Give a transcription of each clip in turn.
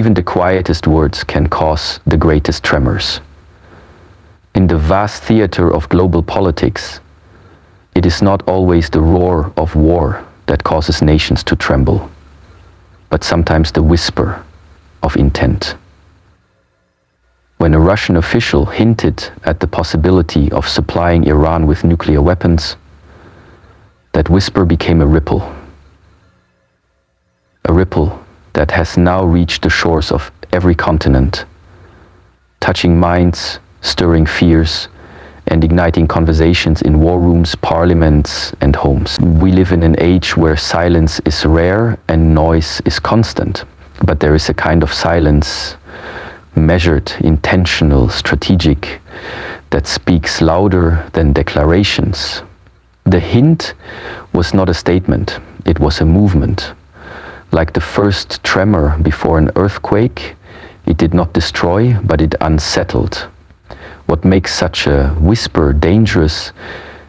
Even the quietest words can cause the greatest tremors. In the vast theater of global politics, it is not always the roar of war that causes nations to tremble, but sometimes the whisper of intent. When a Russian official hinted at the possibility of supplying Iran with nuclear weapons, that whisper became a ripple that has now reached the shores of every continent, touching minds, stirring fears, and igniting conversations in war rooms, parliaments, and homes. We live in an age where silence is rare and noise is constant, but there is a kind of silence, measured, intentional, strategic, that speaks louder than declarations. The hint was not a statement, it was a movement. Like the first tremor before an earthquake, it did not destroy, but it unsettled. What makes such a whisper dangerous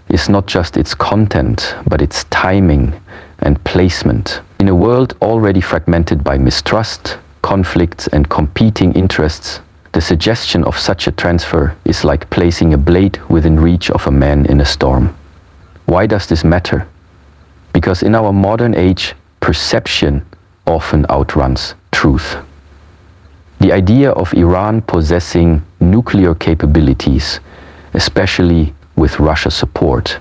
is not just its content, but its timing and placement. In a world already fragmented by mistrust, conflicts, and competing interests, the suggestion of such a transfer is like placing a blade within reach of a man in a storm. Why does this matter? Because in our modern age, perception often outruns truth. The idea of Iran possessing nuclear capabilities, especially with Russia's support,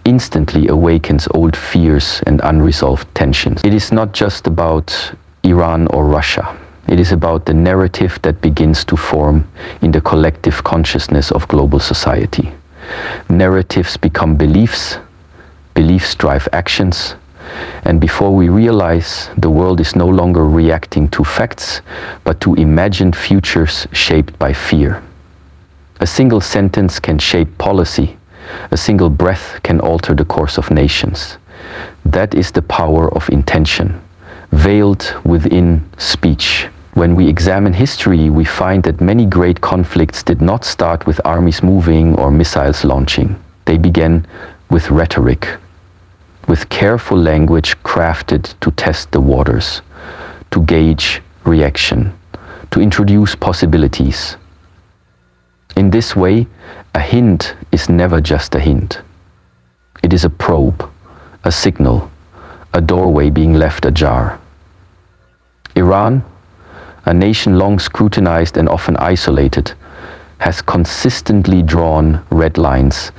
instantly awakens old fears and unresolved tensions. It is not just about Iran or Russia. It is about the narrative that begins to form in the collective consciousness of global society. Narratives become beliefs, beliefs drive actions, and before we realize, the world is no longer reacting to facts, but to imagined futures shaped by fear. A single sentence can shape policy. A single breath can alter the course of nations. That is the power of intention, veiled within speech. When we examine history, we find that many great conflicts did not start with armies moving or missiles launching. They began with rhetoric, with careful language crafted to test the waters, to gauge reaction, to introduce possibilities. In this way, a hint is never just a hint. It is a probe, a signal, a doorway being left ajar. Iran, a nation long scrutinized and often isolated, has consistently drawn red lines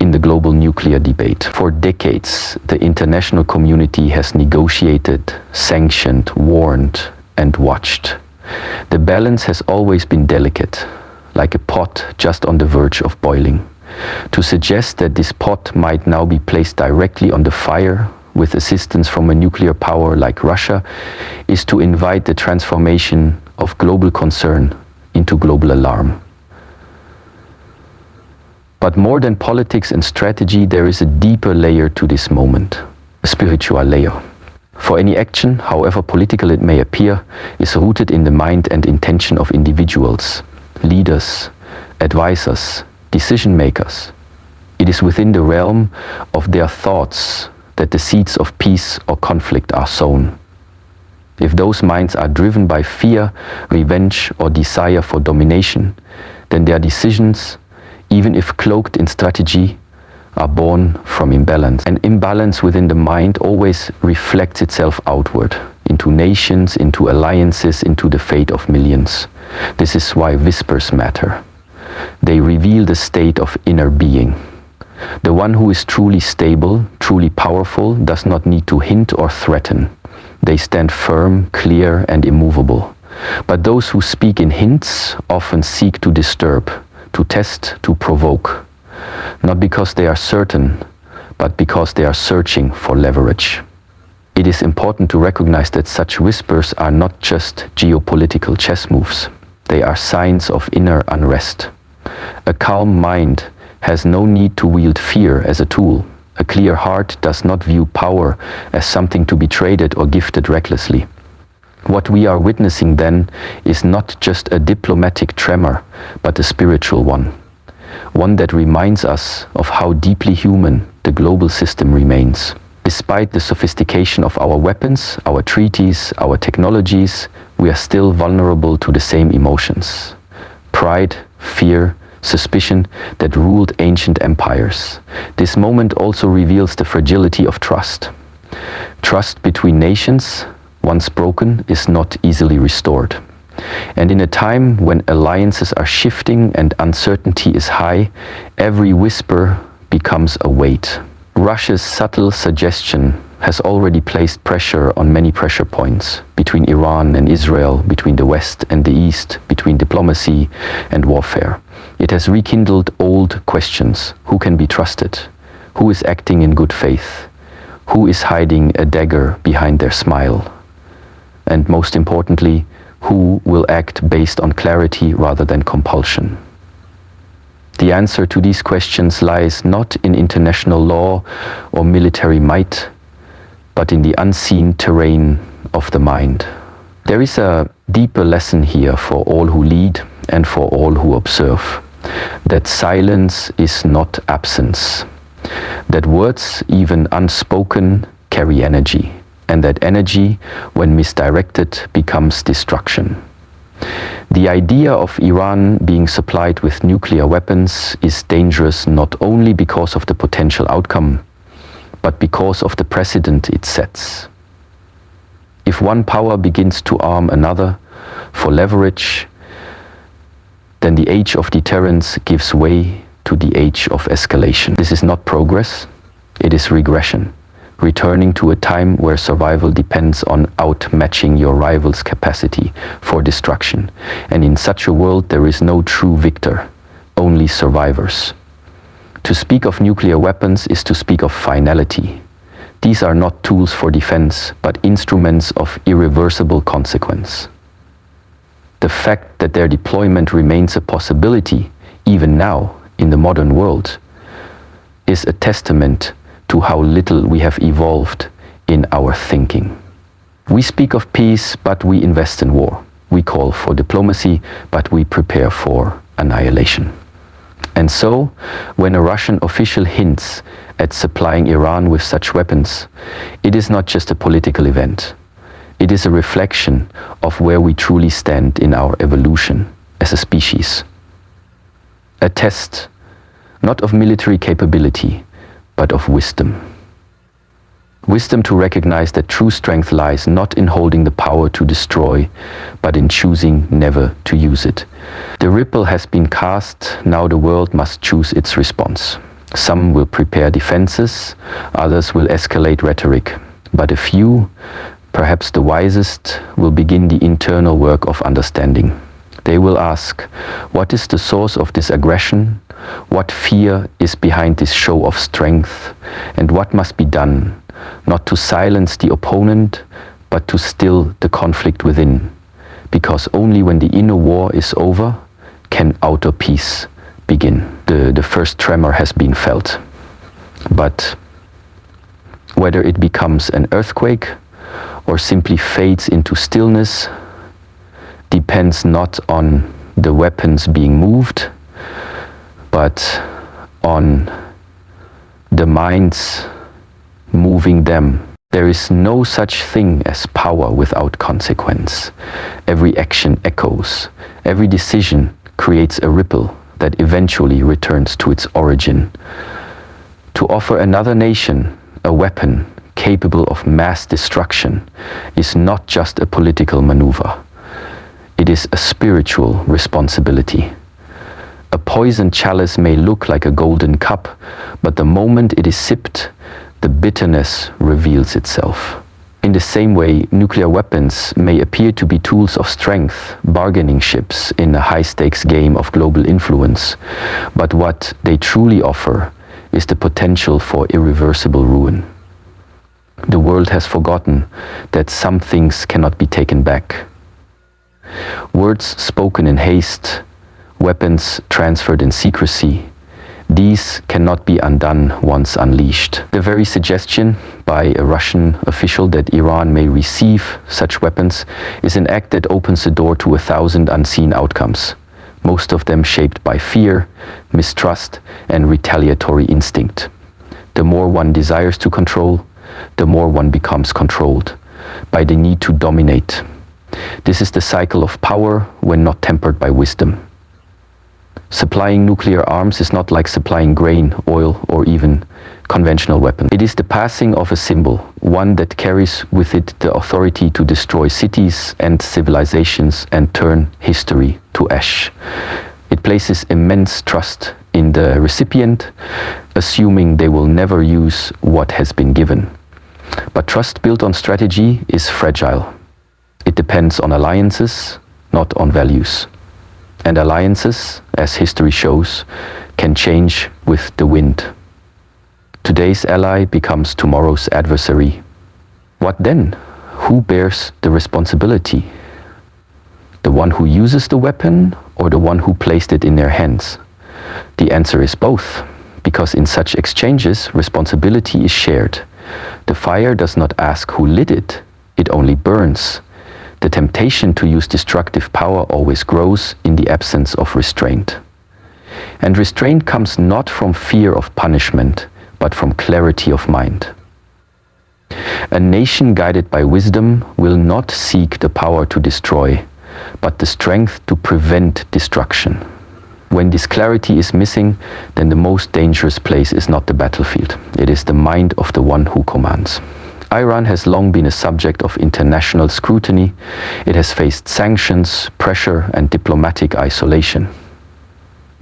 in the global nuclear debate. For decades, the international community has negotiated, sanctioned, warned, and watched. The balance has always been delicate, like a pot just on the verge of boiling. To suggest that this pot might now be placed directly on the fire with assistance from a nuclear power like Russia is to invite the transformation of global concern into global alarm. But more than politics and strategy, there is a deeper layer to this moment, a spiritual layer. For any action, however political it may appear, is rooted in the mind and intention of individuals, leaders, advisors, decision makers. It is within the realm of their thoughts that the seeds of peace or conflict are sown. If those minds are driven by fear, revenge, or desire for domination, then their decisions, even if cloaked in strategy, are born from imbalance. An imbalance within the mind always reflects itself outward, into nations, into alliances, into the fate of millions. This is why whispers matter. They reveal the state of inner being. The one who is truly stable, truly powerful, does not need to hint or threaten. They stand firm, clear, and immovable. But those who speak in hints often seek to disturb, to test, to provoke. Not because they are certain, but because they are searching for leverage. It is important to recognize that such whispers are not just geopolitical chess moves. They are signs of inner unrest. A calm mind has no need to wield fear as a tool. A clear heart does not view power as something to be traded or gifted recklessly. What we are witnessing then is not just a diplomatic tremor, but a spiritual one. One that reminds us of how deeply human the global system remains. Despite the sophistication of our weapons, our treaties, our technologies, we are still vulnerable to the same emotions. Pride, fear, suspicion that ruled ancient empires. This moment also reveals the fragility of trust. Trust between nations, once broken, is not easily restored. And in a time when alliances are shifting and uncertainty is high, every whisper becomes a weight. Russia's subtle suggestion has already placed pressure on many pressure points between Iran and Israel, between the West and the East, between diplomacy and warfare. It has rekindled old questions. Who can be trusted? Who is acting in good faith? Who is hiding a dagger behind their smile? And most importantly, who will act based on clarity rather than compulsion? The answer to these questions lies not in international law or military might, but in the unseen terrain of the mind. There is a deeper lesson here for all who lead and for all who observe, that silence is not absence, that words, even unspoken, carry energy, and that energy, when misdirected, becomes destruction. The idea of Iran being supplied with nuclear weapons is dangerous not only because of the potential outcome, but because of the precedent it sets. If one power begins to arm another for leverage, then the age of deterrence gives way to the age of escalation. This is not progress, it is regression, returning to a time where survival depends on outmatching your rival's capacity for destruction. And in such a world, there is no true victor, only survivors. To speak of nuclear weapons is to speak of finality. These are not tools for defense, but instruments of irreversible consequence. The fact that their deployment remains a possibility, even now, in the modern world, is a testament to how little we have evolved in our thinking. We speak of peace, but we invest in war. We call for diplomacy, but we prepare for annihilation. And so, when a Russian official hints at supplying Iran with such weapons, it is not just a political event. It is a reflection of where we truly stand in our evolution as a species. A test, not of military capability, but of wisdom. Wisdom to recognize that true strength lies not in holding the power to destroy, but in choosing never to use it. The ripple has been cast, now the world must choose its response. Some will prepare defenses, others will escalate rhetoric, but a few, perhaps the wisest, will begin the internal work of understanding. They will ask, what is the source of this aggression? What fear is behind this show of strength? And what must be done, not to silence the opponent, but to still the conflict within? Because only when the inner war is over, can outer peace begin. The first tremor has been felt. But whether it becomes an earthquake or simply fades into stillness, depends not on the weapons being moved, but on the minds moving them. There is no such thing as power without consequence. Every action echoes. Every decision creates a ripple that eventually returns to its origin. To offer another nation a weapon capable of mass destruction is not just a political maneuver. It is a spiritual responsibility. A poisoned chalice may look like a golden cup, but the moment it is sipped, the bitterness reveals itself. In the same way, nuclear weapons may appear to be tools of strength, bargaining chips in a high-stakes game of global influence, but what they truly offer is the potential for irreversible ruin. The world has forgotten that some things cannot be taken back. Words spoken in haste, weapons transferred in secrecy, these cannot be undone once unleashed. The very suggestion by a Russian official that Iran may receive such weapons is an act that opens the door to 1,000 unseen outcomes, most of them shaped by fear, mistrust, and retaliatory instinct. The more one desires to control, the more one becomes controlled by the need to dominate. This is the cycle of power when not tempered by wisdom. Supplying nuclear arms is not like supplying grain, oil, or even conventional weapons. It is the passing of a symbol, one that carries with it the authority to destroy cities and civilizations and turn history to ash. It places immense trust in the recipient, assuming they will never use what has been given. But trust built on strategy is fragile. It depends on alliances, not on values. And alliances, as history shows, can change with the wind. Today's ally becomes tomorrow's adversary. What then? Who bears the responsibility? The one who uses the weapon or the one who placed it in their hands? The answer is both, because in such exchanges, responsibility is shared. The fire does not ask who lit it, it only burns. The temptation to use destructive power always grows in the absence of restraint. And restraint comes not from fear of punishment, but from clarity of mind. A nation guided by wisdom will not seek the power to destroy, but the strength to prevent destruction. When this clarity is missing, then the most dangerous place is not the battlefield. It is the mind of the one who commands. Iran has long been a subject of international scrutiny. It has faced sanctions, pressure, and diplomatic isolation.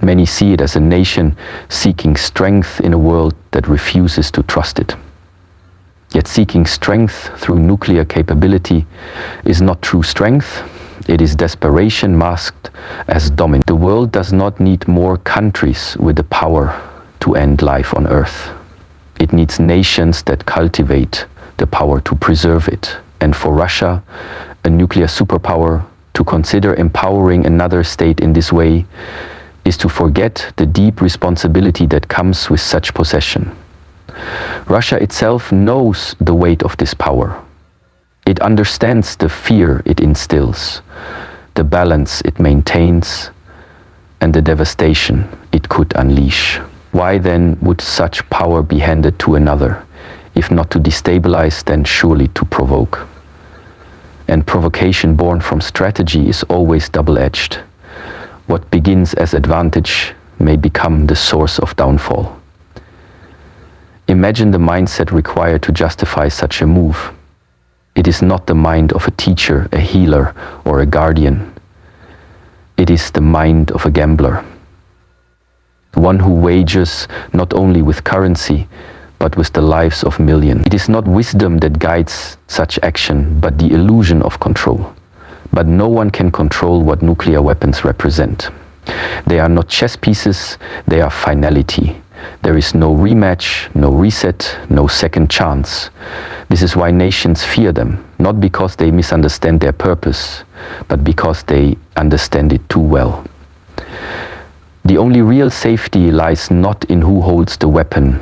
Many see it as a nation seeking strength in a world that refuses to trust it. Yet seeking strength through nuclear capability is not true strength. It is desperation masked as dominance. The world does not need more countries with the power to end life on Earth. It needs nations that cultivate the power to preserve it. And for Russia, a nuclear superpower, to consider empowering another state in this way is to forget the deep responsibility that comes with such possession. Russia itself knows the weight of this power. It understands the fear it instills, the balance it maintains, and the devastation it could unleash. Why then would such power be handed to another? If not to destabilize, then surely to provoke. And provocation born from strategy is always double-edged. What begins as advantage may become the source of downfall. Imagine the mindset required to justify such a move. It is not the mind of a teacher, a healer, or a guardian. It is the mind of a gambler. One who wagers not only with currency, but with the lives of millions. It is not wisdom that guides such action, but the illusion of control. But no one can control what nuclear weapons represent. They are not chess pieces, they are finality. There is no rematch, no reset, no second chance. This is why nations fear them, not because they misunderstand their purpose, but because they understand it too well. The only real safety lies not in who holds the weapon,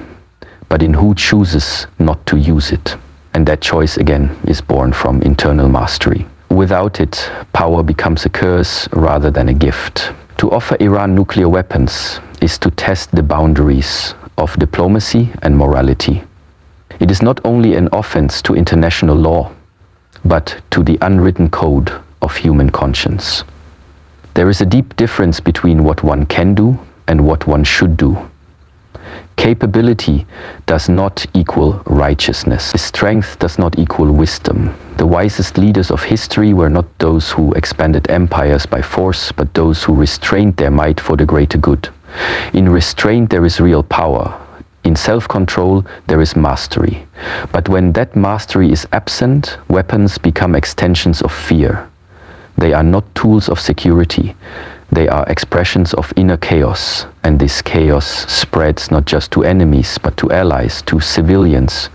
but in who chooses not to use it. And that choice, again, is born from internal mastery. Without it, power becomes a curse rather than a gift. To offer Iran nuclear weapons is to test the boundaries of diplomacy and morality. It is not only an offense to international law, but to the unwritten code of human conscience. There is a deep difference between what one can do and what one should do. Capability does not equal righteousness. Strength does not equal wisdom. The wisest leaders of history were not those who expanded empires by force, but those who restrained their might for the greater good. In restraint there is real power. In self-control there is mastery. But when that mastery is absent, weapons become extensions of fear. They are not tools of security. They are expressions of inner chaos, and this chaos spreads not just to enemies, but to allies, to civilians,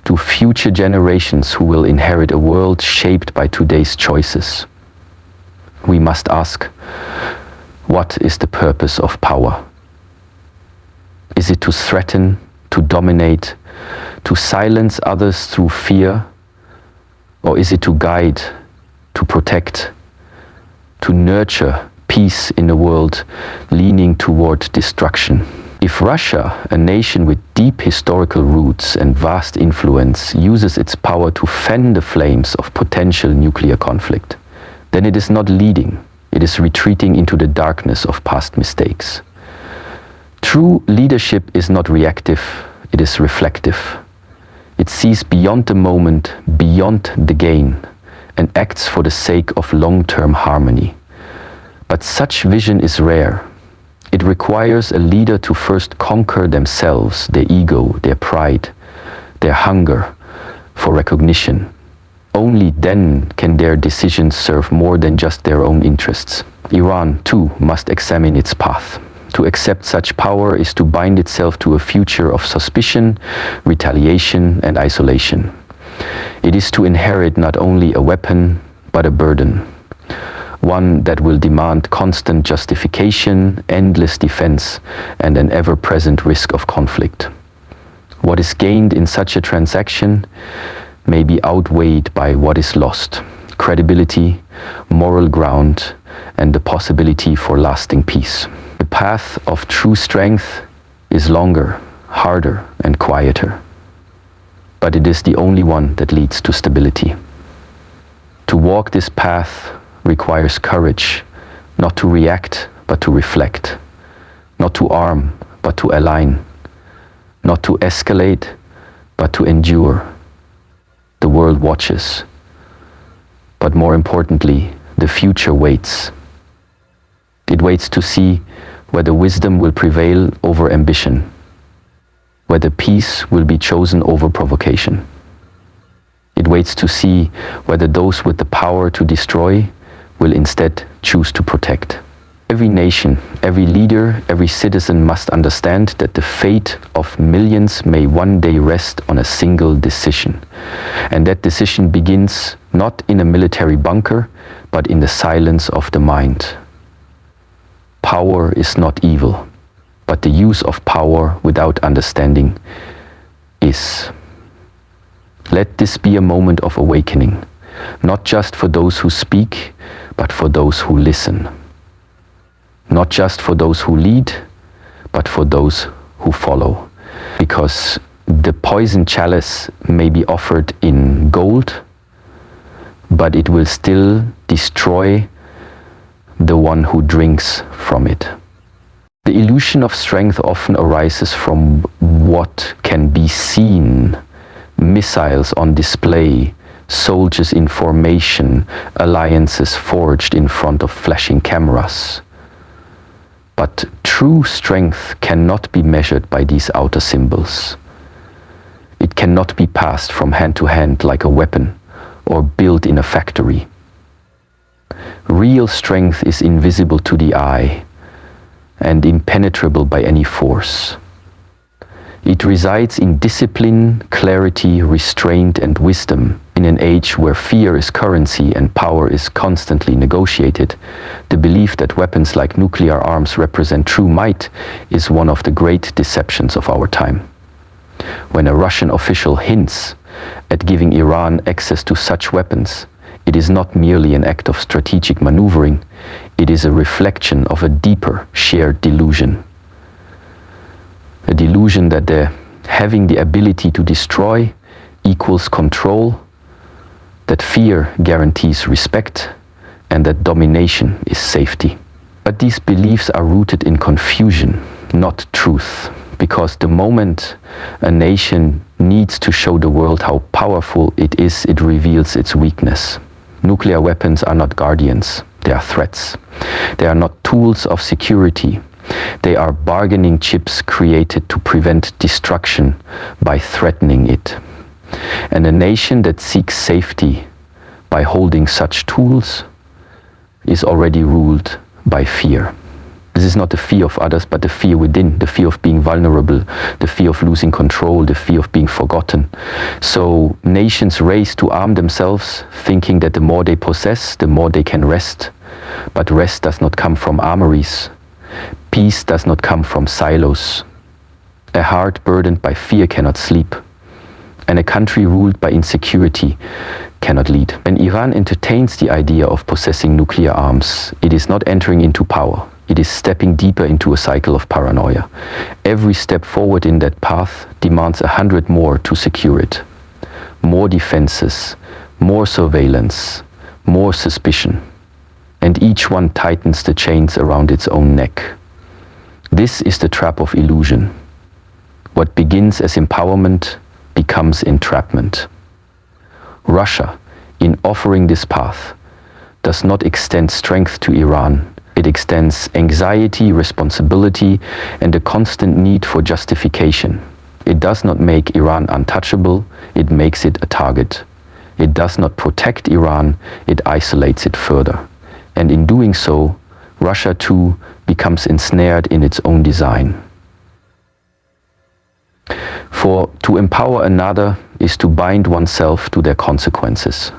to future generations who will inherit a world shaped by today's choices. We must ask, what is the purpose of power? Is it to threaten, to dominate, to silence others through fear? Or is it to guide, to protect, to nurture peace in a world leaning toward destruction? If Russia, a nation with deep historical roots and vast influence, uses its power to fan the flames of potential nuclear conflict, then it is not leading, it is retreating into the darkness of past mistakes. True leadership is not reactive, it is reflective. It sees beyond the moment, beyond the gain, and acts for the sake of long-term harmony. But such vision is rare. It requires a leader to first conquer themselves, their ego, their pride, their hunger for recognition. Only then can their decisions serve more than just their own interests. Iran, too, must examine its path. To accept such power is to bind itself to a future of suspicion, retaliation, and isolation. It is to inherit not only a weapon, but a burden. One that will demand constant justification, endless defense, and an ever-present risk of conflict. What is gained in such a transaction may be outweighed by what is lost: credibility, moral ground, and the possibility for lasting peace. The path of true strength is longer, harder, and quieter. But it is the only one that leads to stability. To walk this path requires courage, not to react, but to reflect, not to arm, but to align, not to escalate, but to endure. The world watches, but more importantly, the future waits. It waits to see whether wisdom will prevail over ambition, whether peace will be chosen over provocation. It waits to see whether those with the power to destroy will instead choose to protect. Every nation, every leader, every citizen must understand that the fate of millions may one day rest on a single decision. And that decision begins not in a military bunker, but in the silence of the mind. Power is not evil, but the use of power without understanding is. Let this be a moment of awakening, not just for those who speak, but for those who listen. Not just for those who lead, but for those who follow. Because the poison chalice may be offered in gold, but it will still destroy the one who drinks from it. The illusion of strength often arises from what can be seen: missiles on display, soldiers in formation, alliances forged in front of flashing cameras. But true strength cannot be measured by these outer symbols. It cannot be passed from hand to hand like a weapon or built in a factory. Real strength is invisible to the eye and impenetrable by any force. It resides in discipline, clarity, restraint, and wisdom. In an age where fear is currency and power is constantly negotiated, the belief that weapons like nuclear arms represent true might is one of the great deceptions of our time. When a Russian official hints at giving Iran access to such weapons, it is not merely an act of strategic maneuvering, it is a reflection of a deeper shared delusion. A delusion that having the ability to destroy equals control, that fear guarantees respect, and that domination is safety. But these beliefs are rooted in confusion, not truth, because the moment a nation needs to show the world how powerful it is, it reveals its weakness. Nuclear weapons are not guardians, they are threats. They are not tools of security. They are bargaining chips created to prevent destruction by threatening it. And a nation that seeks safety by holding such tools is already ruled by fear. This is not the fear of others, but the fear within, the fear of being vulnerable, the fear of losing control, the fear of being forgotten. So nations race to arm themselves, thinking that the more they possess, the more they can rest. But rest does not come from armories. Peace does not come from silos. A heart burdened by fear cannot sleep. And a country ruled by insecurity cannot lead. When Iran entertains the idea of possessing nuclear arms, it is not entering into power. It is stepping deeper into a cycle of paranoia. Every step forward in that path demands 100 more to secure it. More defenses, more surveillance, more suspicion. And each one tightens the chains around its own neck. This is the trap of illusion. What begins as empowerment becomes entrapment. Russia, in offering this path, does not extend strength to Iran. It extends anxiety, responsibility, and a constant need for justification. It does not make Iran untouchable, it makes it a target. It does not protect Iran, it isolates it further. And in doing so, Russia too becomes ensnared in its own design. For to empower another is to bind oneself to their consequences.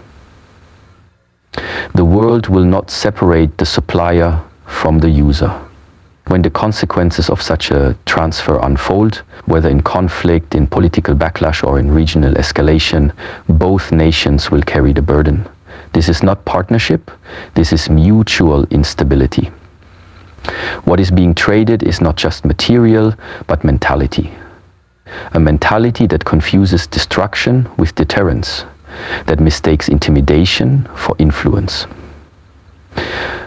The world will not separate the supplier from the user. When the consequences of such a transfer unfold, whether in conflict, in political backlash, or in regional escalation, both nations will carry the burden. This is not partnership, this is mutual instability. What is being traded is not just material, but mentality. A mentality that confuses destruction with deterrence, that mistakes intimidation for influence.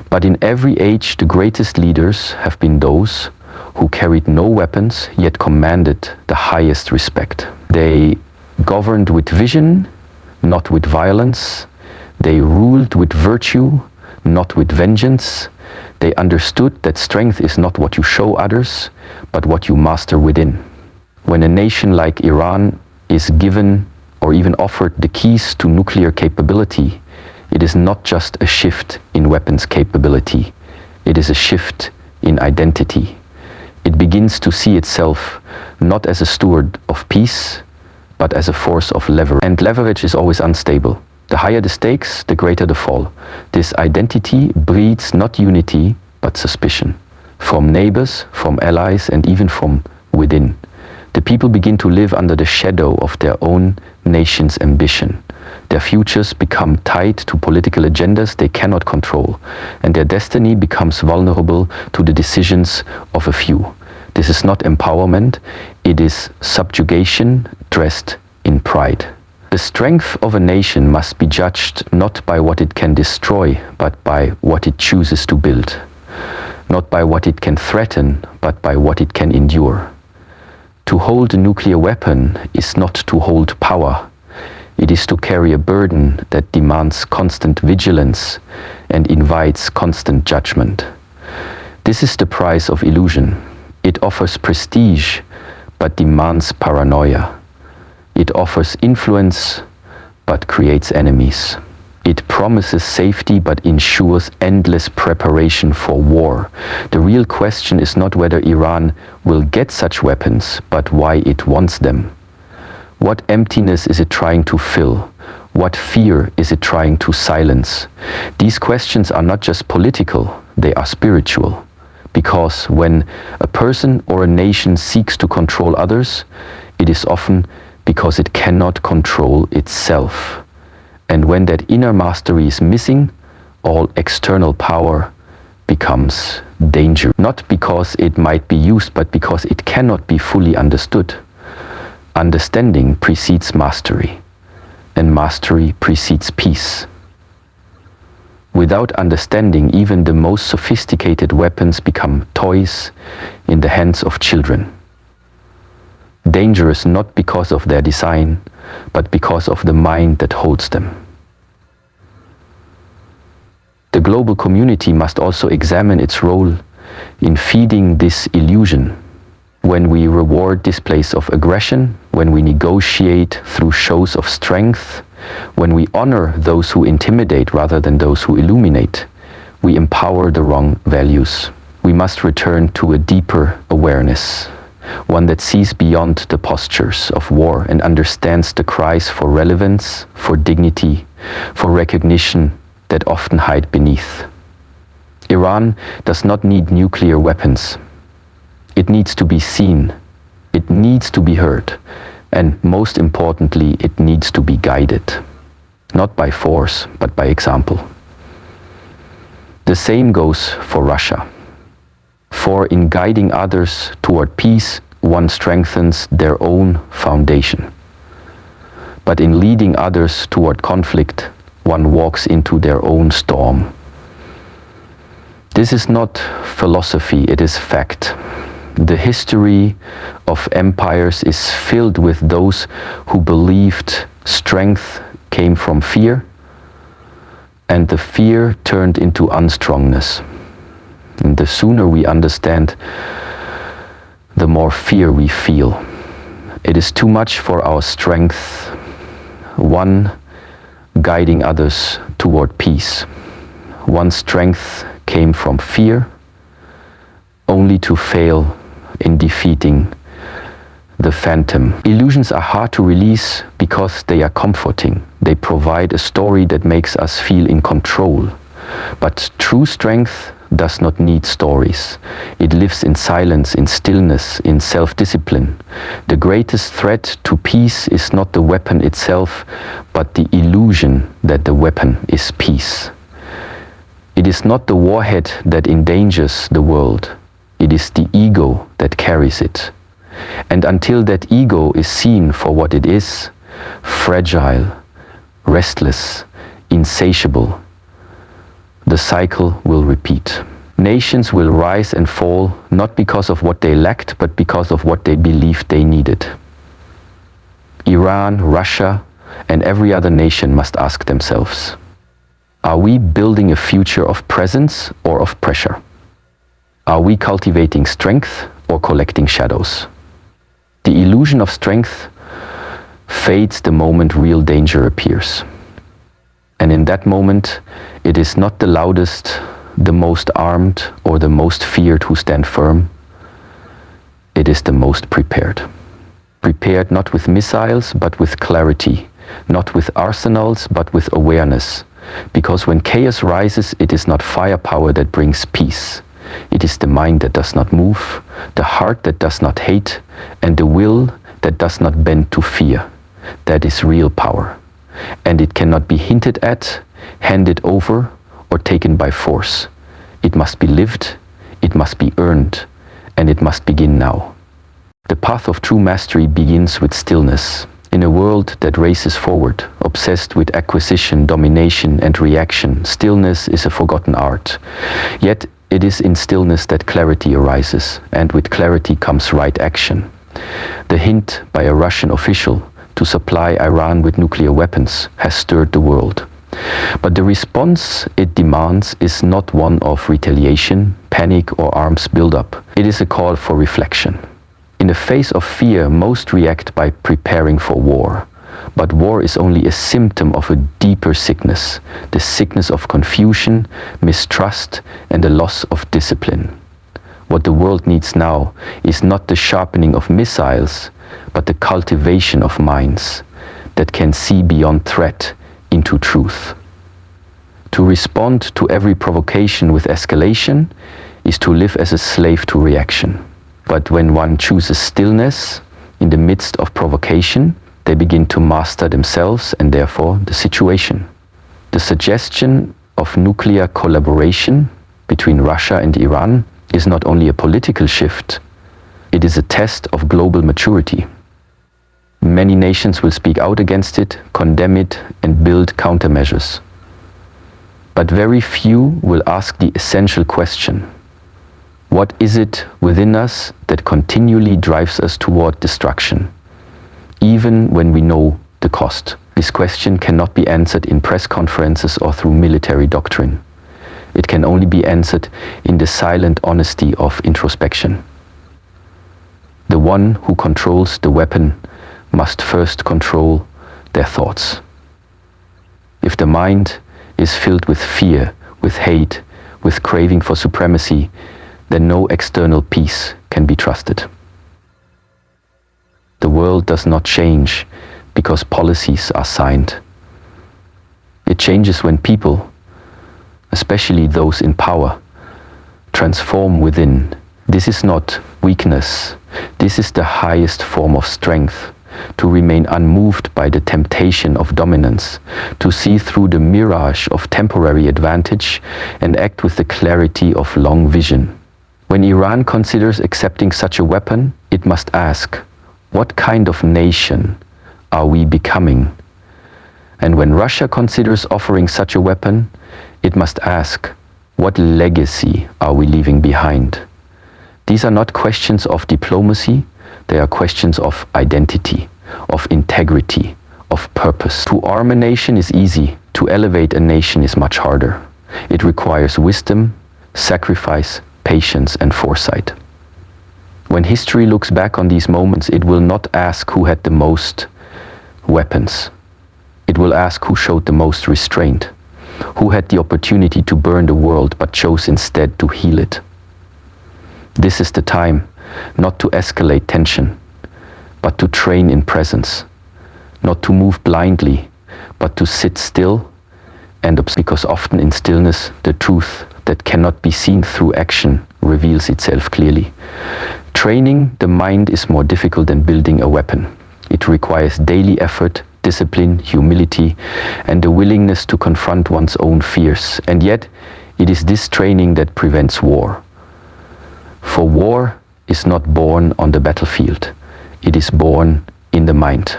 But in every age, the greatest leaders have been those who carried no weapons, yet commanded the highest respect. They governed with vision, not with violence. They ruled with virtue, not with vengeance. They understood that strength is not what you show others, but what you master within. When a nation like Iran is given or even offered the keys to nuclear capability, it is not just a shift in weapons capability, it is a shift in identity. It begins to see itself not as a steward of peace, but as a force of leverage. And leverage is always unstable. The higher the stakes, the greater the fall. This identity breeds not unity, but suspicion. From neighbors, from allies, and even from within. The people begin to live under the shadow of their own nation's ambition. Their futures become tied to political agendas they cannot control, and their destiny becomes vulnerable to the decisions of a few. This is not empowerment, it is subjugation dressed in pride. The strength of a nation must be judged not by what it can destroy, but by what it chooses to build. Not by what it can threaten, but by what it can endure. To hold a nuclear weapon is not to hold power. It is to carry a burden that demands constant vigilance and invites constant judgment. This is the price of illusion. It offers prestige, but demands paranoia. It offers influence, but creates enemies. It promises safety, but ensures endless preparation for war. The real question is not whether Iran will get such weapons, but why it wants them. What emptiness is it trying to fill? What fear is it trying to silence? These questions are not just political, they are spiritual. Because when a person or a nation seeks to control others, it is often because it cannot control itself. And when that inner mastery is missing, all external power becomes danger. Not because it might be used, but because it cannot be fully understood. Understanding precedes mastery, and mastery precedes peace. Without understanding, even the most sophisticated weapons become toys in the hands of children. Dangerous not because of their design, but because of the mind that holds them. The global community must also examine its role in feeding this illusion. When we reward displays of aggression, when we negotiate through shows of strength, when we honor those who intimidate rather than those who illuminate, we empower the wrong values. We must return to a deeper awareness, one that sees beyond the postures of war and understands the cries for relevance, for dignity, for recognition that often hide beneath. Iran does not need nuclear weapons. It needs to be seen, it needs to be heard, and most importantly, it needs to be guided. Not by force, but by example. The same goes for Russia. For in guiding others toward peace, one strengthens their own foundation. But in leading others toward conflict, one walks into their own storm. This is not philosophy, it is fact. The history of empires is filled with those who believed strength came from fear, and the fear turned into unstrongness. And the sooner we understand, the more fear we feel. It is too much for our strength, one guiding others toward peace. One's strength came from fear, only to fail in defeating the phantom. Illusions are hard to release because they are comforting. They provide a story that makes us feel in control. But true strength does not need stories. It lives in silence, in stillness, in self-discipline. The greatest threat to peace is not the weapon itself, but the illusion that the weapon is peace. It is not the warhead that endangers the world. It is the ego that carries it. And until that ego is seen for what it is, fragile, restless, insatiable, the cycle will repeat. Nations will rise and fall not because of what they lacked, but because of what they believed they needed. Iran, Russia, and every other nation must ask themselves, are we building a future of presence or of pressure? Are we cultivating strength or collecting shadows? The illusion of strength fades the moment real danger appears. And in that moment, it is not the loudest, the most armed, or the most feared who stand firm. It is the most prepared. Prepared not with missiles, but with clarity. Not with arsenals, but with awareness. Because when chaos rises, it is not firepower that brings peace. It is the mind that does not move, the heart that does not hate, and the will that does not bend to fear. That is real power. And it cannot be hinted at, handed over, or taken by force. It must be lived, it must be earned, and it must begin now. The path of true mastery begins with stillness. In a world that races forward, obsessed with acquisition, domination, and reaction, stillness is a forgotten art. Yet it is in stillness that clarity arises, and with clarity comes right action. The hint by a Russian official to supply Iran with nuclear weapons has stirred the world. But the response it demands is not one of retaliation, panic, or arms buildup. It is a call for reflection. In the face of fear, most react by preparing for war. But war is only a symptom of a deeper sickness, the sickness of confusion, mistrust, and the loss of discipline. What the world needs now is not the sharpening of missiles, but the cultivation of minds that can see beyond threat into truth. To respond to every provocation with escalation is to live as a slave to reaction. But when one chooses stillness in the midst of provocation, they begin to master themselves and therefore the situation. The suggestion of nuclear collaboration between Russia and Iran is not only a political shift, it is a test of global maturity. Many nations will speak out against it, condemn it, and build countermeasures. But very few will ask the essential question: what is it within us that continually drives us toward destruction, even when we know the cost? This question cannot be answered in press conferences or through military doctrine. It can only be answered in the silent honesty of introspection. The one who controls the weapon must first control their thoughts. If the mind is filled with fear, with hate, with craving for supremacy, then no external peace can be trusted. The world does not change because policies are signed. It changes when people, especially those in power, transform within. This is not weakness. This is the highest form of strength. To remain unmoved by the temptation of dominance, to see through the mirage of temporary advantage and act with the clarity of long vision. When Iran considers accepting such a weapon, it must ask, what kind of nation are we becoming? And when Russia considers offering such a weapon, it must ask, what legacy are we leaving behind? These are not questions of diplomacy, they are questions of identity, of integrity, of purpose. To arm a nation is easy, to elevate a nation is much harder. It requires wisdom, sacrifice, patience, and foresight. When history looks back on these moments, it will not ask who had the most weapons. It will ask who showed the most restraint, who had the opportunity to burn the world but chose instead to heal it. This is the time not to escalate tension, but to train in presence, not to move blindly, but to sit still and observe, because often in stillness the truth that cannot be seen through action reveals itself clearly. Training the mind is more difficult than building a weapon. It requires daily effort, discipline, humility, and the willingness to confront one's own fears. And yet, it is this training that prevents war. For war is not born on the battlefield. It is born in the mind.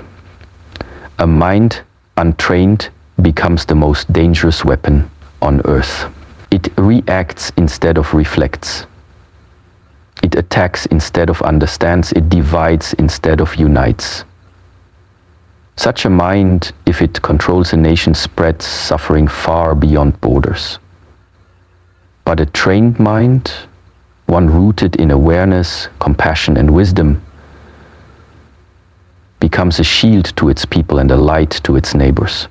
A mind untrained becomes the most dangerous weapon on earth. It reacts instead of reflects. It attacks instead of understands. It divides instead of unites. Such a mind, if it controls a nation, spreads suffering far beyond borders. But a trained mind, one rooted in awareness, compassion, and wisdom, becomes a shield to its people and a light to its neighbors.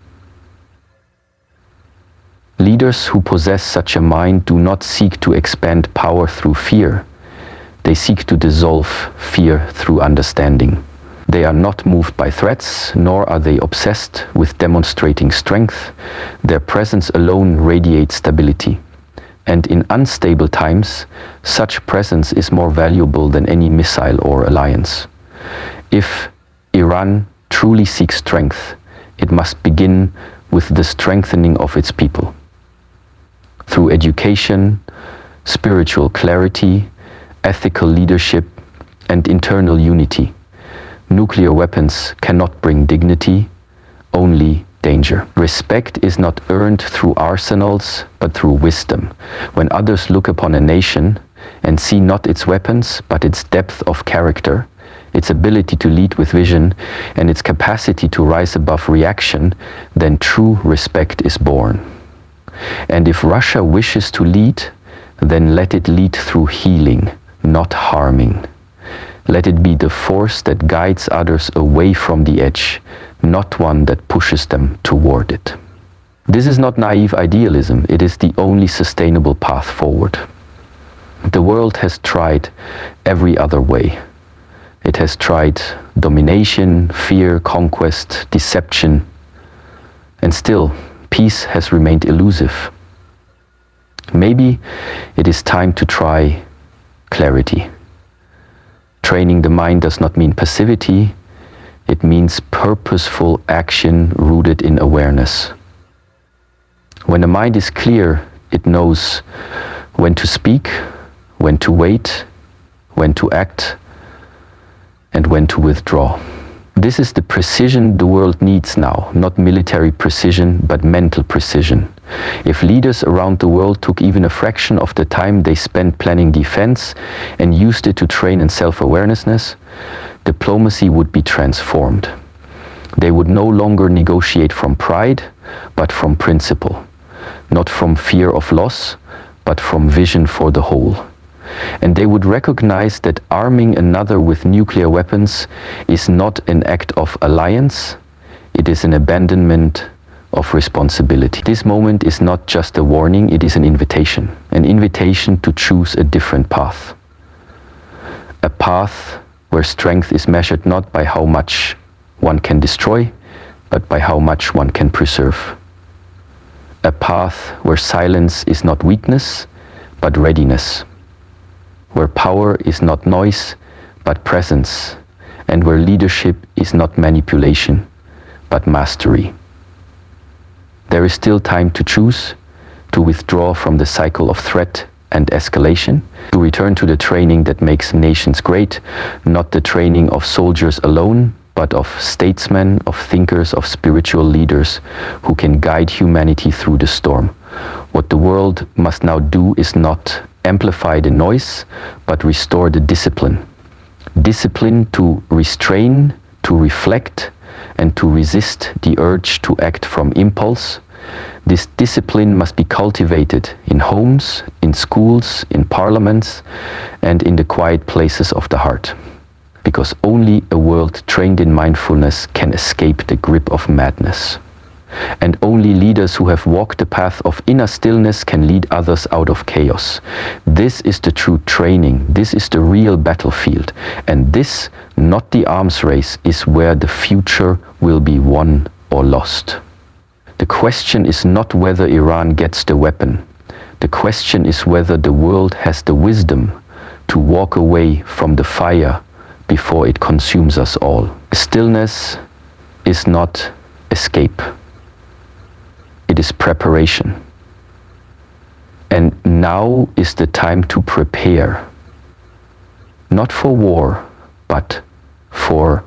Leaders who possess such a mind do not seek to expand power through fear. They seek to dissolve fear through understanding. They are not moved by threats, nor are they obsessed with demonstrating strength. Their presence alone radiates stability. And in unstable times, such presence is more valuable than any missile or alliance. If Iran truly seeks strength, it must begin with the strengthening of its people. Through education, spiritual clarity, ethical leadership, and internal unity. Nuclear weapons cannot bring dignity, only danger. Respect is not earned through arsenals, but through wisdom. When others look upon a nation and see not its weapons, but its depth of character, its ability to lead with vision, and its capacity to rise above reaction, then true respect is born. And if Russia wishes to lead, then let it lead through healing, not harming. Let it be the force that guides others away from the edge, not one that pushes them toward it. This is not naive idealism, it is the only sustainable path forward. The world has tried every other way. It has tried domination, fear, conquest, deception, and still, peace has remained elusive. Maybe it is time to try clarity. Training the mind does not mean passivity, it means purposeful action rooted in awareness. When the mind is clear, it knows when to speak, when to wait, when to act, and when to withdraw. This is the precision the world needs now, not military precision, but mental precision. If leaders around the world took even a fraction of the time they spent planning defense and used it to train in self-awareness, diplomacy would be transformed. They would no longer negotiate from pride, but from principle. Not from fear of loss, but from vision for the whole. And they would recognize that arming another with nuclear weapons is not an act of alliance, it is an abandonment of responsibility. This moment is not just a warning, it is an invitation to choose a different path. A path where strength is measured not by how much one can destroy, but by how much one can preserve. A path where silence is not weakness, but readiness. Where power is not noise, but presence, and where leadership is not manipulation, but mastery. There is still time to choose, to withdraw from the cycle of threat and escalation, to return to the training that makes nations great, not the training of soldiers alone, but of statesmen, of thinkers, of spiritual leaders who can guide humanity through the storm. What the world must now do is not amplify the noise, but restore the discipline. Discipline to restrain, to reflect, and to resist the urge to act from impulse. This discipline must be cultivated in homes, in schools, in parliaments, and in the quiet places of the heart. Because only a world trained in mindfulness can escape the grip of madness. And only leaders who have walked the path of inner stillness can lead others out of chaos. This is the true training. This is the real battlefield. And this, not the arms race, is where the future will be won or lost. The question is not whether Iran gets the weapon. The question is whether the world has the wisdom to walk away from the fire before it consumes us all. Stillness is not escape. It is preparation. And now is the time to prepare. Not for war, but for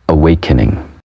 awakening.